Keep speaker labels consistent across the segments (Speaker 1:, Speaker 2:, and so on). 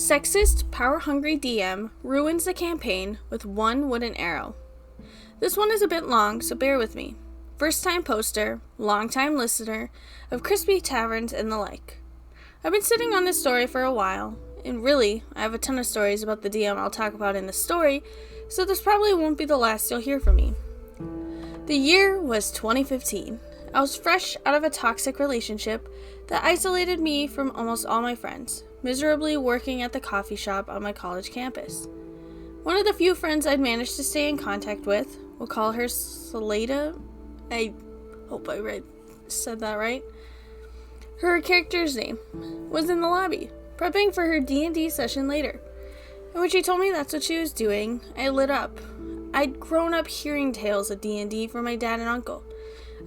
Speaker 1: Sexist, power-hungry DM ruins the campaign with one wooden arrow. This one is a bit long, so bear with me. First-time poster, long-time listener of crispy taverns and the like. I've been sitting on this story for a while, and really, I have a ton of stories about the DM I'll talk about in the story, so this probably won't be the last you'll hear from me. The year was 2015. I was fresh out of a toxic relationship that isolated me from almost all my friends, miserably working at the coffee shop on my college campus. One of the few friends I'd managed to stay in contact with, we'll call her Salada. I hope I said that right. Her character's name was in the lobby, prepping for her D&D session later. And when she told me that's what she was doing, I lit up. I'd grown up hearing tales of D&D from my dad and uncle,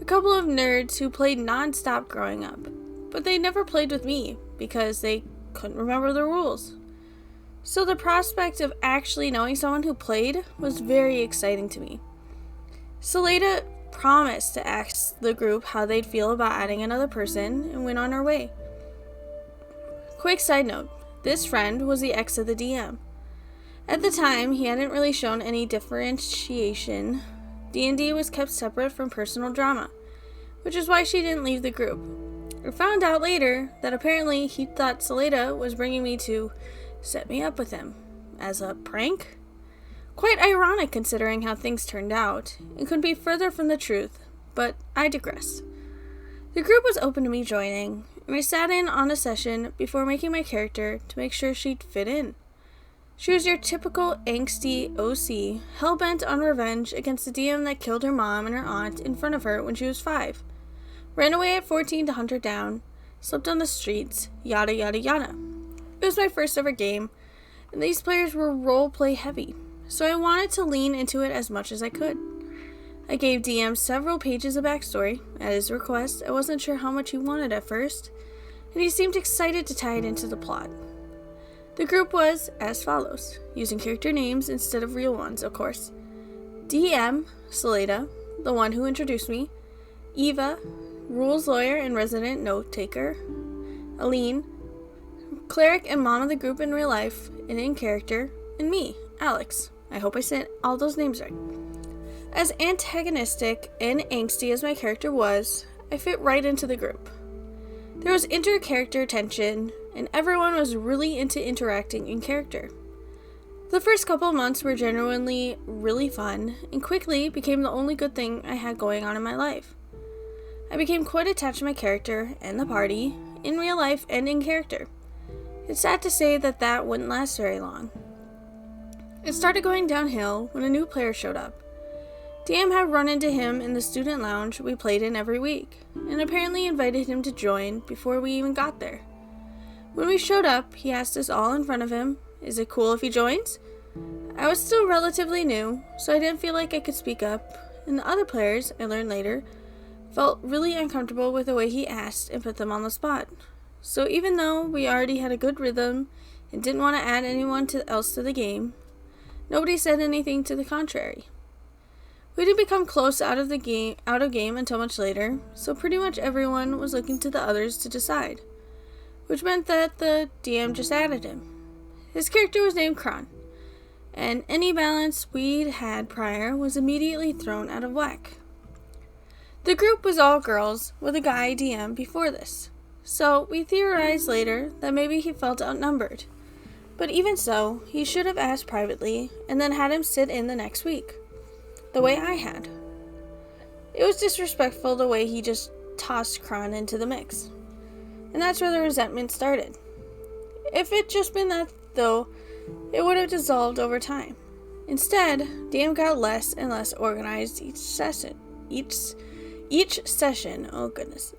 Speaker 1: a couple of nerds who played non-stop growing up, but they never played with me because they couldn't remember the rules. So the prospect of actually knowing someone who played was very exciting to me. Salada promised to ask the group how they'd feel about adding another person and went on her way. Quick side note, this friend was the ex of the DM. At the time, he hadn't really shown any differentiation. D&D was kept separate from personal drama, which is why she didn't leave the group. I found out later that apparently he thought Salada was bringing me to set me up with him. As a prank? Quite ironic considering how things turned out. It couldn't be further from the truth, but I digress. The group was open to me joining, and I sat in on a session before making my character to make sure she'd fit in. She was your typical angsty OC, hell-bent on revenge against the DM that killed her mom and her aunt in front of her when she was 5. Ran away at 14 to hunt her down, slept on the streets, yada yada yada. It was my first ever game, and these players were role-play heavy, so I wanted to lean into it as much as I could. I gave DM several pages of backstory. At his request, I wasn't sure how much he wanted at first, and he seemed excited to tie it into the plot. The group was as follows, using character names instead of real ones, of course. DM, Salada, the one who introduced me, Eva, rules lawyer and resident note-taker, Aline, cleric and mom of the group in real life and in character, and me, Alex. I hope I said all those names right. As antagonistic and angsty as my character was, I fit right into the group. There was inter-character tension, and everyone was really into interacting in character. The first couple months were genuinely really fun, and quickly became the only good thing I had going on in my life. I became quite attached to my character and the party, in real life and in character. It's sad to say that wouldn't last very long. It started going downhill when a new player showed up. DM had run into him in the student lounge we played in every week, and apparently invited him to join before we even got there. When we showed up, he asked us all in front of him, "Is it cool if he joins?" I was still relatively new, so I didn't feel like I could speak up, and the other players, I learned later, felt really uncomfortable with the way he asked and put them on the spot. So even though we already had a good rhythm and didn't want to add anyone else to the game, nobody said anything to the contrary. We didn't become close out of game until much later, so pretty much everyone was looking to the others to decide, which meant that the DM just added him. His character was named Kron, and any balance we'd had prior was immediately thrown out of whack. The group was all girls, with a guy DM before this, so we theorized later that maybe he felt outnumbered. But even so, he should have asked privately, and then had him sit in the next week, the way I had. It was disrespectful the way he just tossed Kron into the mix, and that's where the resentment started. If it'd just been that, though, it would have dissolved over time. Instead, DM got less and less organized each session, oh goodness.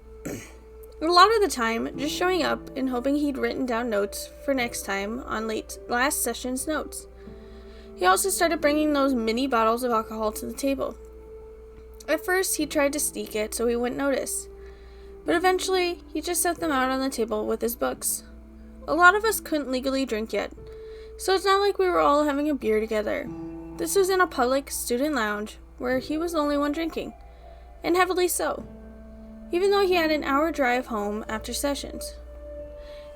Speaker 1: A lot of the time, just showing up and hoping he'd written down notes for next time on last session's notes. He also started bringing those mini bottles of alcohol to the table. At first, he tried to sneak it so he wouldn't notice, but eventually, he just set them out on the table with his books. A lot of us couldn't legally drink yet, so it's not like we were all having a beer together. This was in a public student lounge where he was the only one drinking, and heavily so, even though he had an hour drive home after sessions.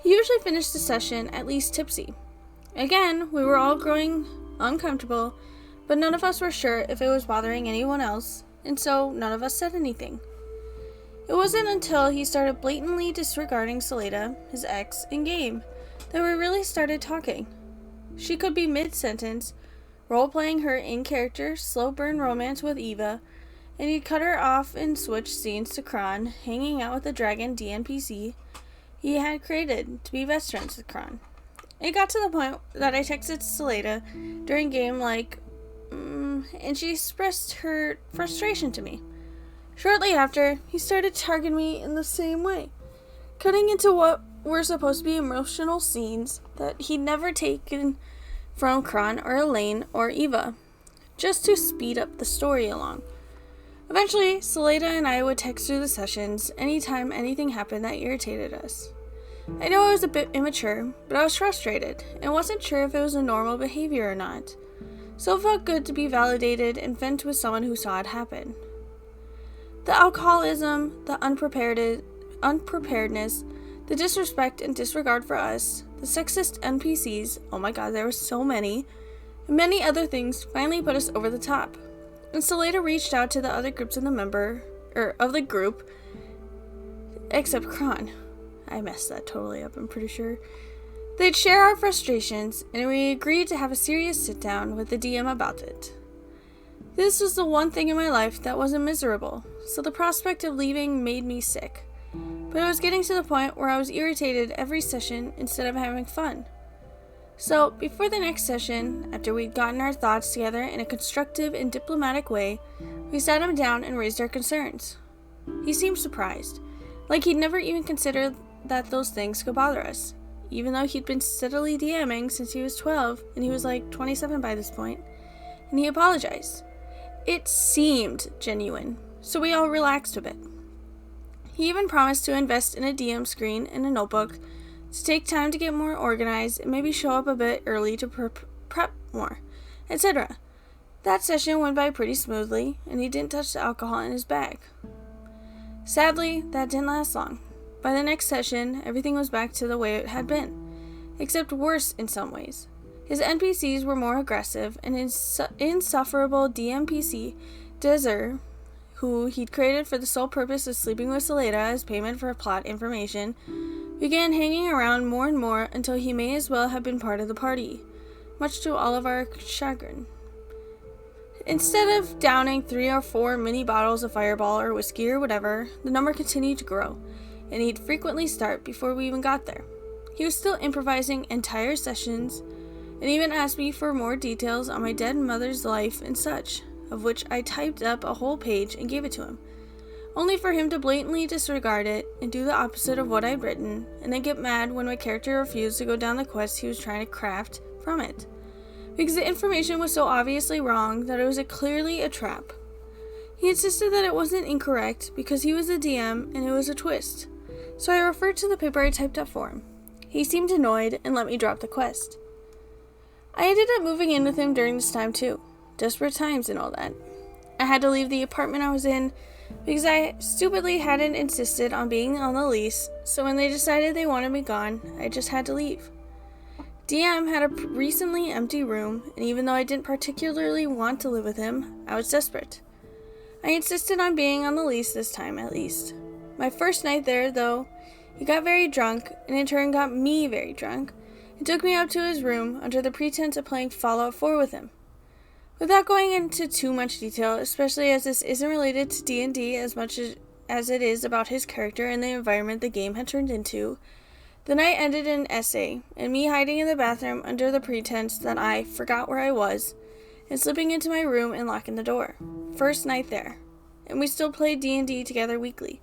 Speaker 1: He usually finished the session at least tipsy, Again, we were all growing uncomfortable, but none of us were sure if it was bothering anyone else, and so none of us said anything. It wasn't until he started blatantly disregarding Saleda, his ex, in game, that we really started talking. She could be mid-sentence, role-playing her in-character, slow-burn romance with Eva, and he'd cut her off and switch scenes to Kron, hanging out with the dragon DNPC he had created to be best friends with Kron. It got to the point that I texted Saleda during game and she expressed her frustration to me. Shortly after, he started targeting me in the same way, cutting into what were supposed to be emotional scenes that he'd never taken from Kron or Elaine or Eva, just to speed up the story along. Eventually, Saleda and I would text through the sessions anytime anything happened that irritated us. I know I was a bit immature, but I was frustrated and wasn't sure if it was a normal behavior or not. So it felt good to be validated and vent with someone who saw it happen. The alcoholism, the unpreparedness, the disrespect and disregard for us, the sexist NPCs, oh my god, there were so many, and many other things finally put us over the top. And Saleda reached out to the other groups of the group, except Kron. I messed that totally up, I'm pretty sure. They'd share our frustrations, and we agreed to have a serious sit-down with the DM about it. This was the one thing in my life that wasn't miserable, so the prospect of leaving made me sick. But I was getting to the point where I was irritated every session instead of having fun. So, before the next session, after we'd gotten our thoughts together in a constructive and diplomatic way, we sat him down and raised our concerns. He seemed surprised, like he'd never even considered that those things could bother us, even though he'd been steadily DMing since he was 12, and he was like 27 by this point, and he apologized. It seemed genuine, so we all relaxed a bit. He even promised to invest in a DM screen and a notebook, to take time to get more organized and maybe show up a bit early to prep more, etc. That session went by pretty smoothly, and he didn't touch the alcohol in his bag. Sadly, that didn't last long. By the next session, everything was back to the way it had been, except worse in some ways. His NPCs were more aggressive, and his insufferable DMPC, Dezer, who he'd created for the sole purpose of sleeping with Saleda as payment for plot information, began hanging around more and more until he may as well have been part of the party, much to all of our chagrin. Instead of downing 3 or 4 mini bottles of Fireball or whiskey or whatever, the number continued to grow, and he'd frequently start before we even got there. He was still improvising entire sessions, and even asked me for more details on my dead mother's life and such, of which I typed up a whole page and gave it to him, only for him to blatantly disregard it and do the opposite of what I'd written, and then get mad when my character refused to go down the quest he was trying to craft from it, because the information was so obviously wrong that it was clearly a trap. He insisted that it wasn't incorrect because he was the DM and it was a twist, so I referred to the paper I typed up for him. He seemed annoyed and let me drop the quest. I ended up moving in with him during this time too. Desperate times and all that. I had to leave the apartment I was in because I stupidly hadn't insisted on being on the lease, so when they decided they wanted me gone, I just had to leave. DM had a recently empty room, and even though I didn't particularly want to live with him, I was desperate. I insisted on being on the lease this time at least. My first night there, though, he got very drunk, and in turn got me very drunk, and took me up to his room under the pretense of playing Fallout 4 with him. Without going into too much detail, especially as this isn't related to D&D as much as it is about his character and the environment the game had turned into, the night ended in an essay, and me hiding in the bathroom under the pretense that I forgot where I was, and slipping into my room and locking the door. First night there, and we still played D&D together weekly.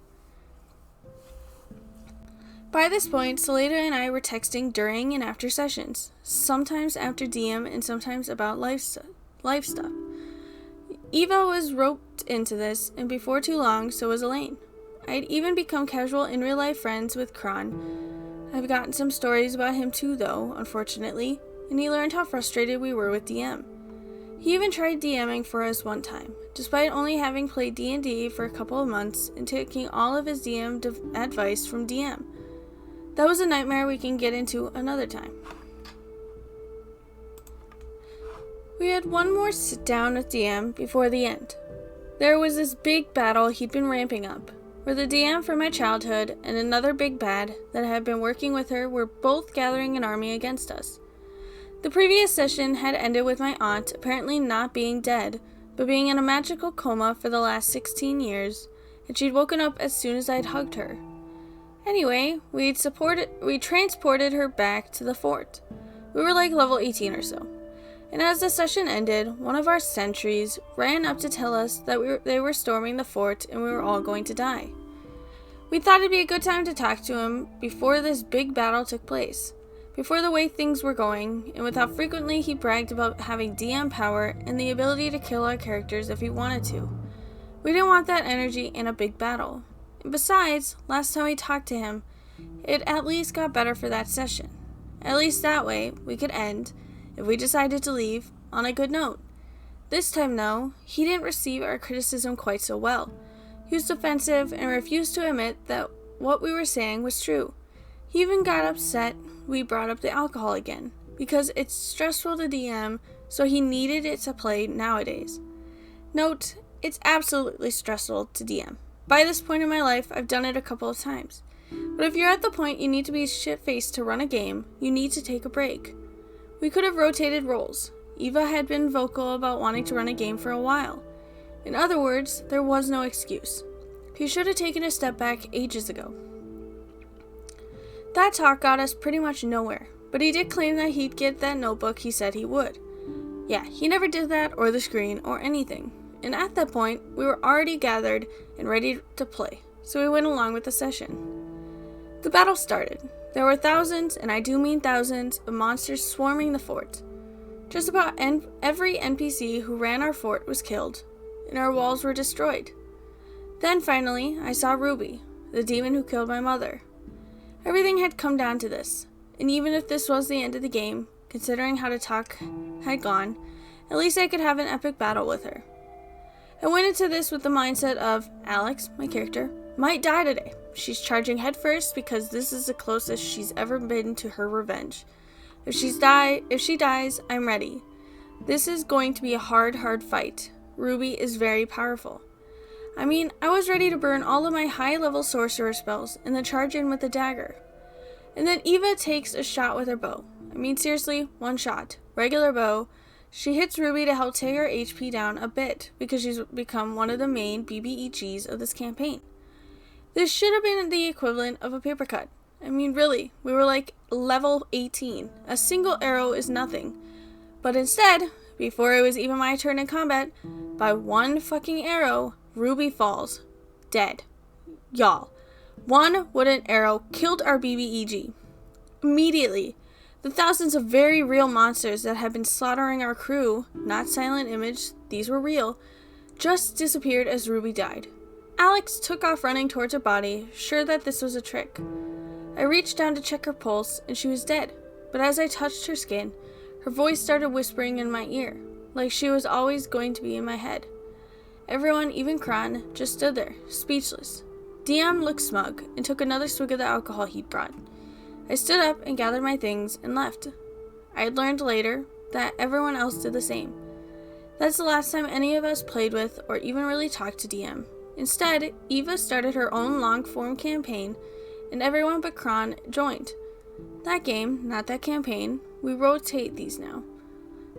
Speaker 1: By this point, Saleda and I were texting during and after sessions, sometimes after DM and sometimes about life stuff. Eva was roped into this, and before too long, so was Elaine. I'd even become casual in real life friends with Kron. I've gotten some stories about him too, though, unfortunately, and he learned how frustrated we were with DM. He even tried DMing for us one time, despite only having played D&D for a couple of months and taking all of his DM advice from DM. That was a nightmare we can get into another time. We had one more sit down with DM before the end. There was this big battle he'd been ramping up, where the DM from my childhood and another big bad that had been working with her were both gathering an army against us. The previous session had ended with my aunt apparently not being dead, but being in a magical coma for the last 16 years, and she'd woken up as soon as I'd hugged her. Anyway, we transported her back to the fort. We were like level 18 or so. And as the session ended, one of our sentries ran up to tell us that they were storming the fort and we were all going to die. We thought it'd be a good time to talk to him before this big battle took place, before the way things were going, and with how frequently he bragged about having DM power and the ability to kill our characters if he wanted to. We didn't want that energy in a big battle. And besides, last time we talked to him, it at least got better for that session. At least that way, we could end, if we decided to leave, on a good note. This time, though, he didn't receive our criticism quite so well. He was defensive and refused to admit that what we were saying was true. He even got upset we brought up the alcohol again, because it's stressful to DM, so he needed it to play nowadays. Note, it's absolutely stressful to DM. By this point in my life, I've done it a couple of times. But if you're at the point you need to be shit-faced to run a game, you need to take a break. We could have rotated roles. Eva had been vocal about wanting to run a game for a while. In other words, there was no excuse. He should have taken a step back ages ago. That talk got us pretty much nowhere, but he did claim that he'd get that notebook he said he would. Yeah, he never did that or the screen or anything, and at that point, we were already gathered and ready to play, so we went along with the session. The battle started. There were thousands, and I do mean thousands, of monsters swarming the fort. Just about every NPC who ran our fort was killed, and our walls were destroyed. Then finally, I saw Ruby, the demon who killed my mother. Everything had come down to this, and even if this was the end of the game, considering how the talk had gone, at least I could have an epic battle with her. I went into this with the mindset of, Alex, my character, might die today. She's charging headfirst because this is the closest she's ever been to her revenge. If she dies, I'm ready. This is going to be a hard fight. Ruby is very powerful. I mean, I was ready to burn all of my high-level sorcerer spells and then charge in with a dagger. And then Eva takes a shot with her bow. I mean, seriously, one shot. Regular bow. She hits Ruby to help take her HP down a bit because she's become one of the main BBEGs of this campaign. This should have been the equivalent of a paper cut. I mean, really, we were like level 18. A single arrow is nothing. But instead, before it was even my turn in combat, by one fucking arrow, Ruby falls. Dead. Y'all. One wooden arrow killed our BBEG. Immediately, the thousands of very real monsters that had been slaughtering our crew, not silent image, these were real, just disappeared as Ruby died. Alex took off running towards her body, sure that this was a trick. I reached down to check her pulse, and she was dead, but as I touched her skin, her voice started whispering in my ear, like she was always going to be in my head. Everyone, even Kron, just stood there, speechless. DM looked smug, and took another swig of the alcohol he'd brought. I stood up and gathered my things and left. I had learned later that everyone else did the same. That's the last time any of us played with or even really talked to DM. Instead, Eva started her own long-form campaign, and everyone but Kron joined. That game, not that campaign, we rotate these now,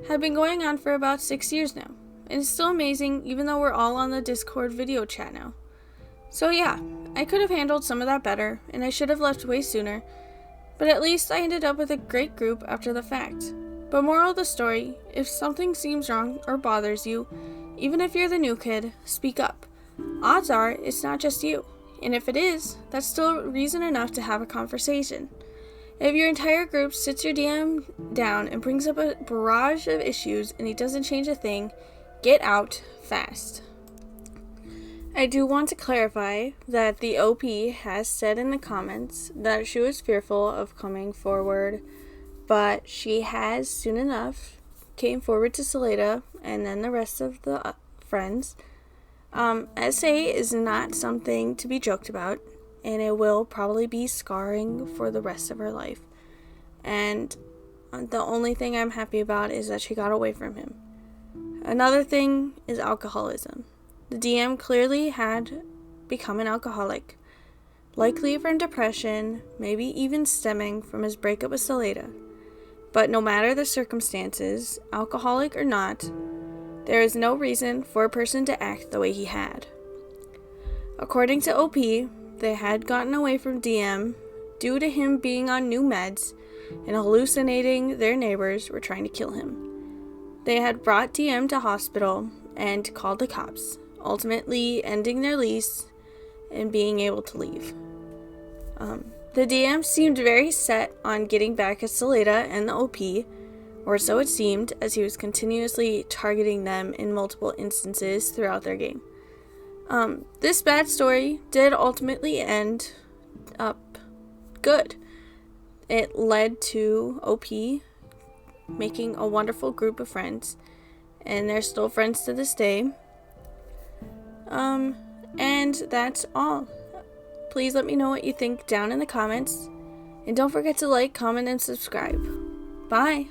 Speaker 1: had been going on for about 6 years now, and it's still amazing even though we're all on the Discord video chat now. So yeah, I could have handled some of that better, and I should have left way sooner, but at least I ended up with a great group after the fact. But moral of the story, if something seems wrong or bothers you, even if you're the new kid, speak up. Odds are it's not just you, and if it is, that's still reason enough to have a conversation. If your entire group sits your DM down and brings up a barrage of issues and he doesn't change a thing, get out fast. I do want to clarify that the OP has said in the comments that she was fearful of coming forward, but she has soon enough came forward to Saleda and then the rest of the friends. SA is not something to be joked about, and it will probably be scarring for the rest of her life. And The only thing I'm happy about is that she got away from him. Another thing is alcoholism. The DM clearly had become an alcoholic, likely from depression, maybe even stemming from his breakup with Saleta. But no matter the circumstances, alcoholic or not, there is no reason for a person to act the way he had. According to OP, they had gotten away from DM due to him being on new meds and hallucinating their neighbors were trying to kill him. They had brought DM to hospital and called the cops, ultimately ending their lease and being able to leave. The DM seemed very set on getting back at Saleta and the OP, or so it seemed, as he was continuously targeting them in multiple instances throughout their game. This bad story did ultimately end up good. It led to OP making a wonderful group of friends, and they're still friends to this day. And that's all. Please let me know what you think down in the comments, and don't forget to like, comment, and subscribe. Bye!